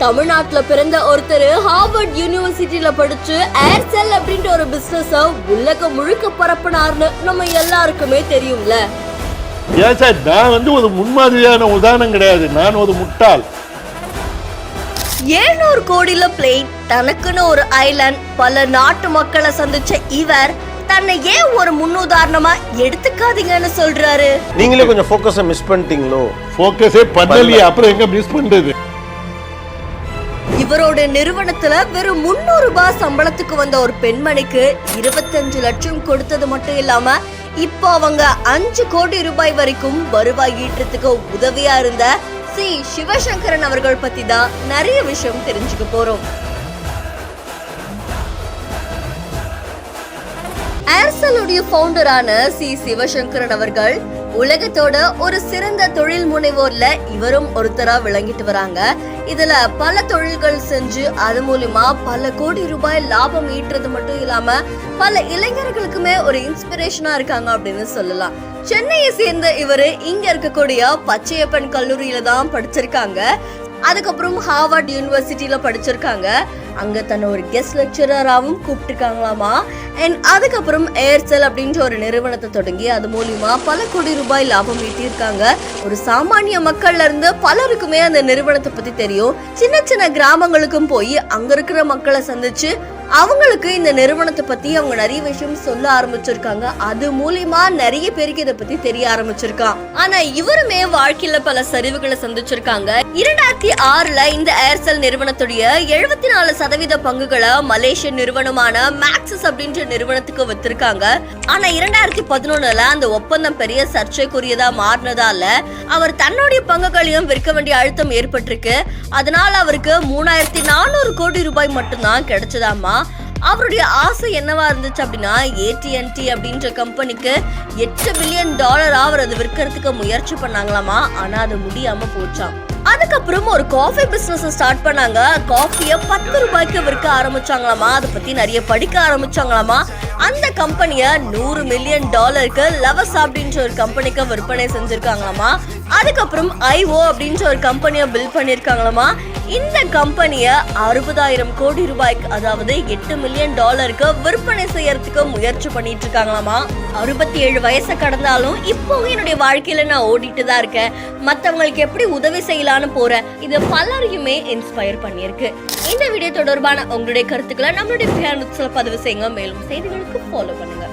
தமிழ்நாட்டுல பிறந்த ஒருத்தர் ஹார்வர்ட் யூனிவர்சிட்டியில படிச்சு ஏர்செல் அப்படின்ற ஒரு பிசினஸ் உலகம் முழுக்க பரப்பினார்னு நம்ம எல்லாருக்குமே தெரியும்ல. ஏன் சார், நான் ஒரு முன்மாதிரியான உதாரணம் கிடையாது, நான் ஒரு முட்டாள். 700 கோடியில பிளேன், தனக்குன்னு ஒரு ஐலாண்ட், பல நாட்டு மக்களை சந்திச்ச இவர் தன்னை ஏன் ஒரு முன்னுதாரணமா எடுத்துக்காதீங்கன்னு சொல்றாரு? நீங்களே கொஞ்சம் ஃபோக்கஸை மிஸ் பண்ணிட்டீங்களோ? ஃபோக்கஸே பண்ணலையே, அப்புறம் எங்க மிஸ் பண்றது? இவரோட நிறுவனத்துல வெறும் 300 ரூபாய் சம்பளத்துக்கு வந்த ஒரு பெண்மணிக்கு 25 லட்சம் கொடுத்தது மட்டும் இல்லாம இப்போ அவங்க 5 கோடி ரூபாய் வரைக்கும் வருவாய் ஈட்டுறதுக்கு உதவியா இருந்த சி சிவசங்கரன் அவர்கள் பத்தி தான் நிறைய விஷயம் தெரிஞ்சுக்க போறோம். ஏர்செல்லுடைய ஃபவுண்டரான சி சிவசங்கரன் அவர்கள் உலகத்தோட ஒரு சிறந்த தொழில் முனைவோர்ல இவரும் ஒருத்தரா விளங்கிட்டு வராங்க. இதுல பல தொழில்கள் செஞ்சு அது மூலமா பல கோடி ரூபாய் லாபம் ஈட்டுறது மட்டும் இல்லாம பல இளைஞர்களுக்குமே ஒரு இன்ஸ்பிரேஷனா இருக்காங்க அப்படின்னு சொல்லலாம். சென்னையை சேர்ந்த இவரு இங்க இருக்கக்கூடிய பச்சையப்பன் கல்லூரியில தான் படிச்சிருக்காங்க. அதுக்கப்புறம் ஹார்வர்ட் யூனிவர்சிட்டியில படிச்சிருக்காங்க. அங்க தன்னை ஒரு கெஸ்ட் லெக்சரராகவும் கூப்பிட்டுருக்காங்களாமா. அண்ட் அதுக்கப்புறம் ஏர்செல் அப்படின்ற ஒரு நிறுவனத்தை தொடங்கி அது மூலியமா பல கோடி ரூபாய் லாபம் ஈட்டியிருக்காங்க. ஒரு சாமானிய மக்கள்ல இருந்து பலருக்குமே அந்த நிறுவனத்தை பத்தி தெரியும். சின்ன சின்ன கிராமங்களுக்கும் போய் அங்க இருக்கிற மக்களை சந்திச்சு அவங்களுக்கு இந்த நிறுவனத்தை பத்தி அவங்க நிறைய விஷயம் சொல்ல ஆரம்பிச்சிருக்காங்க. அது மூலியமா நிறைய பேருக்கு இதை பத்தி தெரிய ஆரம்பிச்சிருக்கான். ஆனா இவருமே வாழ்க்கையில பல சரிவுகளை சந்திச்சிருக்காங்க. 2006ல இந்த ஏர்செல் நிறுவனத்துடைய 74% பங்குகளை மலேசிய நிறுவனமான மேக்சிஸ் அப்படின்ற நிறுவனத்துக்கு வித்திருக்காங்க. ஆனா 2011ல அந்த ஒப்பந்தம் பெரிய சர்ச்சைக்குரியதா மாறினதால அவர் தன்னுடைய பங்குகளையும் விற்க வேண்டிய அழுத்தம் ஏற்பட்டிருக்கு. அதனால அவருக்கு 3400 கோடி ரூபாய் மட்டும்தான் கிடைச்சதாமா. அவருடைய ஆசை என்னவா இருந்துச்சு அப்படின்னா AT&T அப்படின்ற கம்பெனிக்கு $8 பில்லியன் அவர் அது விற்கிறதுக்கு முயற்சி பண்ணாங்களாமா. ஆனா அது முடியாம போச்சாம். அதுக்கப்புறம் ஒரு காஃபி பிசினஸ் ஸ்டார்ட் பண்ணாங்க. காஃபியை 10 ரூபாய்க்கு விற்க ஆரம்பிச்சாங்களாமா. அதை பத்தி நிறைய படிக்க ஆரம்பிச்சாங்களாமா. அந்த கம்பெனியை $100 மில்லியன் லவஸ் அப்படின்ற ஒரு கம்பெனிக்கு விற்பனை செஞ்சிருக்காங்களாமா. அதுக்கப்புறம் IO அப்படின்ற ஒரு கம்பெனியை பில்ட் பண்ணிருக்காங்களாமா. இந்த கம்பெனியை 60,000 கோடி ரூபாய்க்கு, அதாவது $8 மில்லியன் விற்பனை செய்யறதுக்கு முயற்சி பண்ணிட்டு இருக்காங்களாமா. 67 வயசை கடந்தாலும் இப்போவும் என்னுடைய வாழ்க்கையில நான் ஓடிட்டு தான் இருக்கேன், மற்றவங்களுக்கு எப்படி உதவி செய்யலான்னு போறேன். இது பலரையுமே இன்ஸ்பயர் பண்ணியிருக்கு. இந்த வீடியோ தொடர்பான உங்களுடைய கருத்துக்களை நம்மளுடைய பதிவு செய்யுங்க. மேலும் செய்திகளுக்கு ஃபாலோ பண்ணுங்க.